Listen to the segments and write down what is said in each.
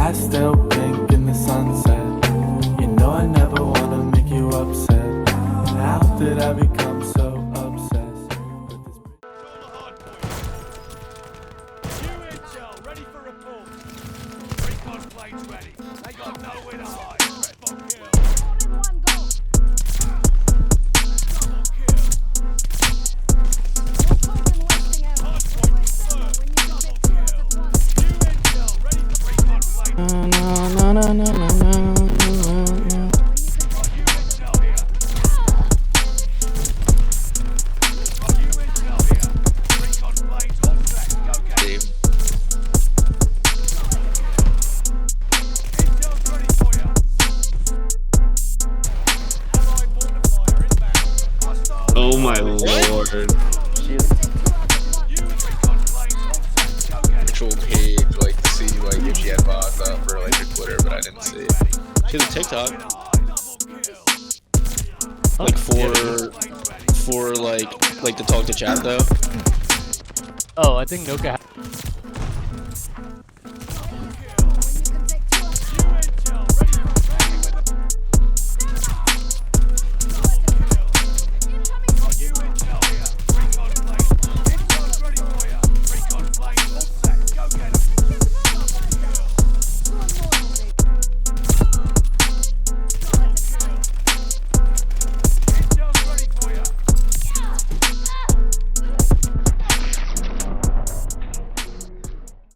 I still blink in the sunset. You know I never wanna make you upset. How did I become so obsessed with this? UHL ready for report. Recon planes ready. They got nowhere to hide. Red bomb kill. Oh my lord. Actual page, like, to see, like, if she had bots up for, like, her Twitter, but I didn't see it. She has a TikTok. Like for like to talk to chat though. Oh, I think Noka.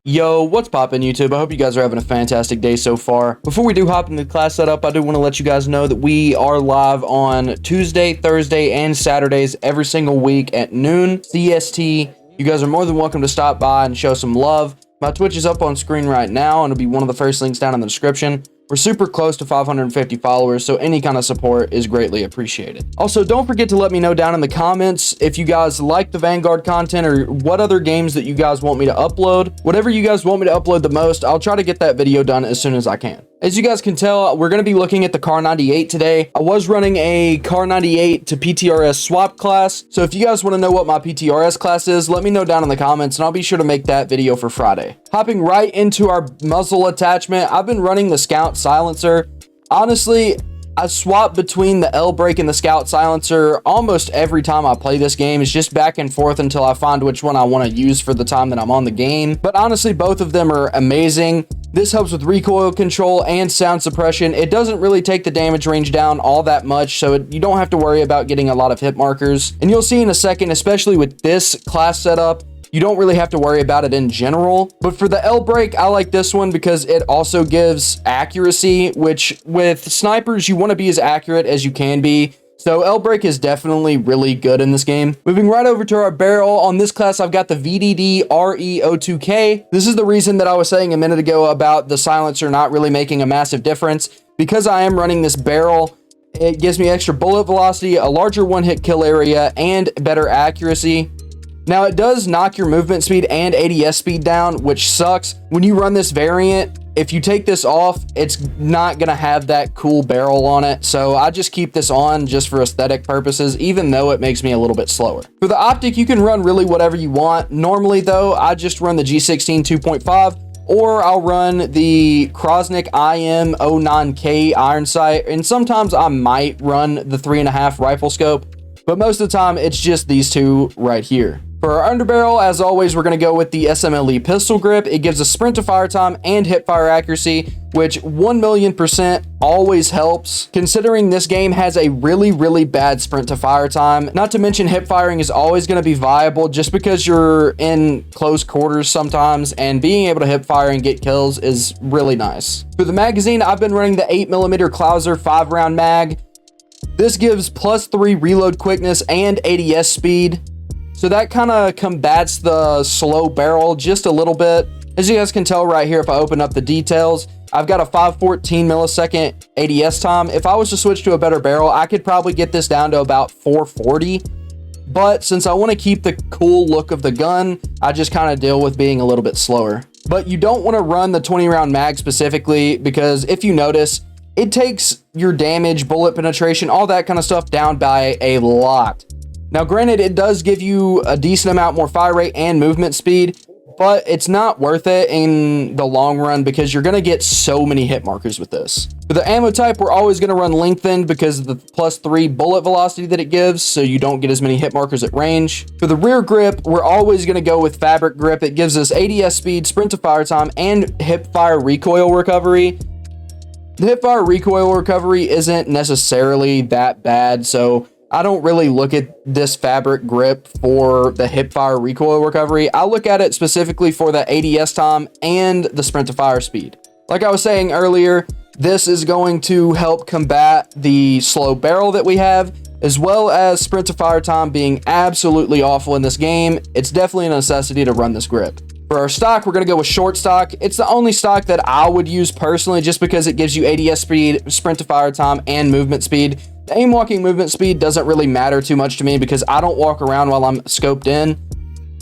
Yo, what's poppin' YouTube? I hope you guys are having a fantastic day so far. Before we do hop into the class setup, I do want to let you guys know that we are live on Tuesday, Thursday, and Saturdays every single week at noon CST. You guys are more than welcome to stop by and show some love. My Twitch is up on screen right now, and it'll be one of the first links down in the description. We're super close to 550 followers, so any kind of support is greatly appreciated. Also, don't forget to let me know down in the comments if you guys like the Vanguard content or what other games that you guys want me to upload. Whatever you guys want me to upload the most, I'll try to get that video done as soon as I can. As you guys can tell, we're going to be looking at the KAR98 today. I was running a KAR98 to PTRS swap class, so if you guys want to know what my PTRS class is, let me know down in the comments, and I'll be sure to make that video for Friday. Hopping right into our muzzle attachment, I've been running the Scout silencer. Honestly, I swap between the L brake and the Scout silencer almost every time I play this game. It's just back and forth until I find which one I want to use for the time that I'm on the game. But honestly, both of them are amazing. This helps with recoil control and sound suppression. It doesn't really take the damage range down all that much, so you don't have to worry about getting a lot of hit markers. And you'll see in a second, especially with this class setup, you don't really have to worry about it in general. But for the L brake, I like this one because it also gives accuracy, which with snipers, you want to be as accurate as you can be. So L brake is definitely really good in this game. Moving right over to our barrel. On this class, I've got the VDD RE02K. This is the reason that I was saying a minute ago about the silencer not really making a massive difference. Because I am running this barrel, it gives me extra bullet velocity, a larger one-hit kill area, and better accuracy. Now, it does knock your movement speed and ADS speed down, which sucks. When you run this variant, if you take this off, it's not going to have that cool barrel on it. So I just keep this on just for aesthetic purposes, even though it makes me a little bit slower. For the optic, you can run really whatever you want. Normally, though, I just run the G16 2.5, or I'll run the Krosnik IM09K iron sight. And sometimes I might run the 3.5 rifle scope, but most of the time it's just these two right here. For our underbarrel, as always, we're going to go with the SMLE pistol grip. It gives us sprint to fire time and hip fire accuracy, which 1,000,000% always helps, considering this game has a really bad sprint to fire time. Not to mention hip firing is always going to be viable just because you're in close quarters sometimes, and being able to hip fire and get kills is really nice. For the magazine, I've been running the 8mm Clouser 5-round mag. This gives +3 reload quickness and ADS speed. So that kind of combats the slow barrel just a little bit. As you guys can tell right here, if I open up the details, I've got a 514 millisecond ADS time. If I was to switch to a better barrel, I could probably get this down to about 440. But since I want to keep the cool look of the gun, I just kind of deal with being a little bit slower. But you don't want to run the 20-round mag specifically, because if you notice, it takes your damage, bullet penetration, all that kind of stuff down by a lot. Now, granted, it does give you a decent amount more fire rate and movement speed, but it's not worth it in the long run because you're going to get so many hit markers with this. For the ammo type, we're always going to run lengthened because of the +3 bullet velocity that it gives, so you don't get as many hit markers at range. For the rear grip, we're always going to go with fabric grip. It gives us ADS speed, sprint to fire time, and hip fire recoil recovery. The hip fire recoil recovery isn't necessarily that bad, so I don't really look at this fabric grip for the hip fire recoil recovery. I look at it specifically for the ADS time and the sprint to fire speed. Like I was saying earlier, this is going to help combat the slow barrel that we have, as well as sprint to fire time being absolutely awful in this game. It's definitely a necessity to run this grip. For our stock, we're going to go with short stock. It's the only stock that I would use personally just because it gives you ADS speed, sprint to fire time, and movement speed. The aim walking movement speed doesn't really matter too much to me because I don't walk around while I'm scoped in.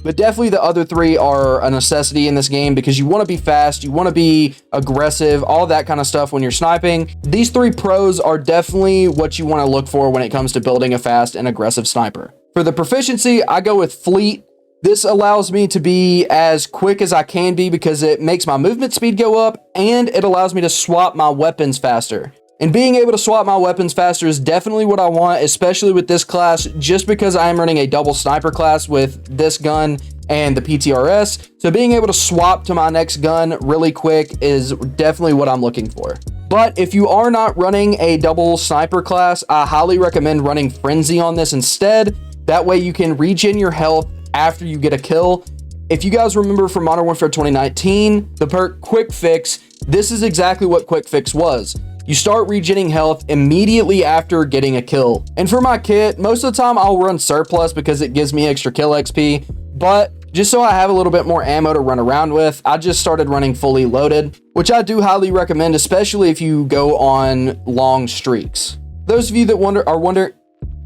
But definitely the other three are a necessity in this game because you want to be fast, you want to be aggressive, all that kind of stuff when you're sniping. These three pros are definitely what you want to look for when it comes to building a fast and aggressive sniper. For the proficiency, I go with fleet. This allows me to be as quick as I can be because it makes my movement speed go up and it allows me to swap my weapons faster. And being able to swap my weapons faster is definitely what I want, especially with this class, just because I am running a double sniper class with this gun and the PTRS. So being able to swap to my next gun really quick is definitely what I'm looking for. But if you are not running a double sniper class, I highly recommend running Frenzy on this instead. That way you can regen your health after you get a kill. If you guys remember from Modern Warfare 2019, the perk Quick Fix, this is exactly what Quick Fix was. You start regenerating health immediately after getting a kill. And for my kit, most of the time I'll run surplus because it gives me extra kill XP, but just so I have a little bit more ammo to run around with, I just started running fully loaded, which I do highly recommend, especially if you go on long streaks. Those of you that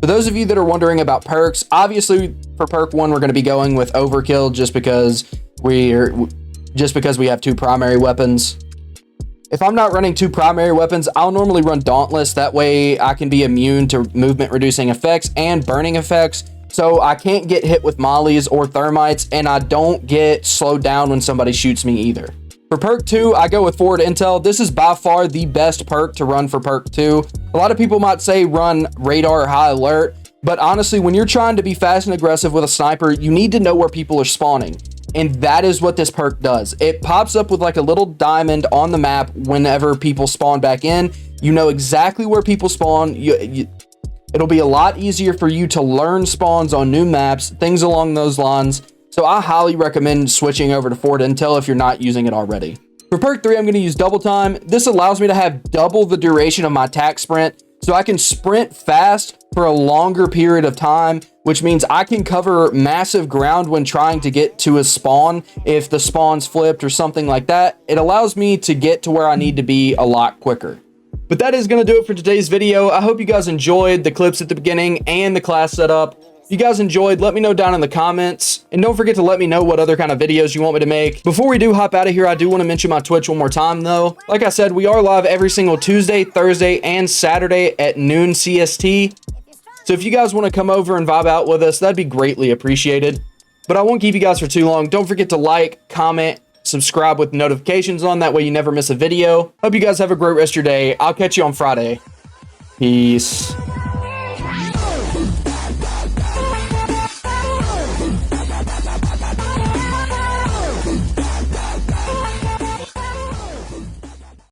for those of you that are wondering about perks, obviously for perk 1 we're going to be going with overkill just because we have 2 primary weapons. If I'm not running 2 primary weapons, I'll normally run Dauntless. That way I can be immune to movement reducing effects and burning effects. So I can't get hit with mollies or thermites, and I don't get slowed down when somebody shoots me either. For perk 2, I go with forward intel. This is by far the best perk to run for perk 2. A lot of people might say run radar or high alert, but honestly, when you're trying to be fast and aggressive with a sniper, you need to know where people are spawning. And that is what this perk does. It pops up with like a little diamond on the map whenever people spawn back in. You know exactly where people spawn. It'll be a lot easier for you to learn spawns on new maps, things along those lines. So I highly recommend switching over to forward intel if you're not using it already. For perk 3, I'm going to use double time. This allows me to have double the duration of my attack sprint, so I can sprint fast for a longer period of time, which means I can cover massive ground when trying to get to a spawn. If the spawn's flipped or something like that, it allows me to get to where I need to be a lot quicker. But that is going to do it for today's video. I hope you guys enjoyed the clips at the beginning and the class setup. If you guys enjoyed, let me know down in the comments. And don't forget to let me know what other kind of videos you want me to make. Before we do hop out of here, I do want to mention my Twitch one more time though. Like I said, we are live every single Tuesday, Thursday, and Saturday at noon CST. So if you guys want to come over and vibe out with us, that'd be greatly appreciated. But I won't keep you guys for too long. Don't forget to like, comment, subscribe with notifications on. That way you never miss a video. Hope you guys have a great rest of your day. I'll catch you on Friday. Peace.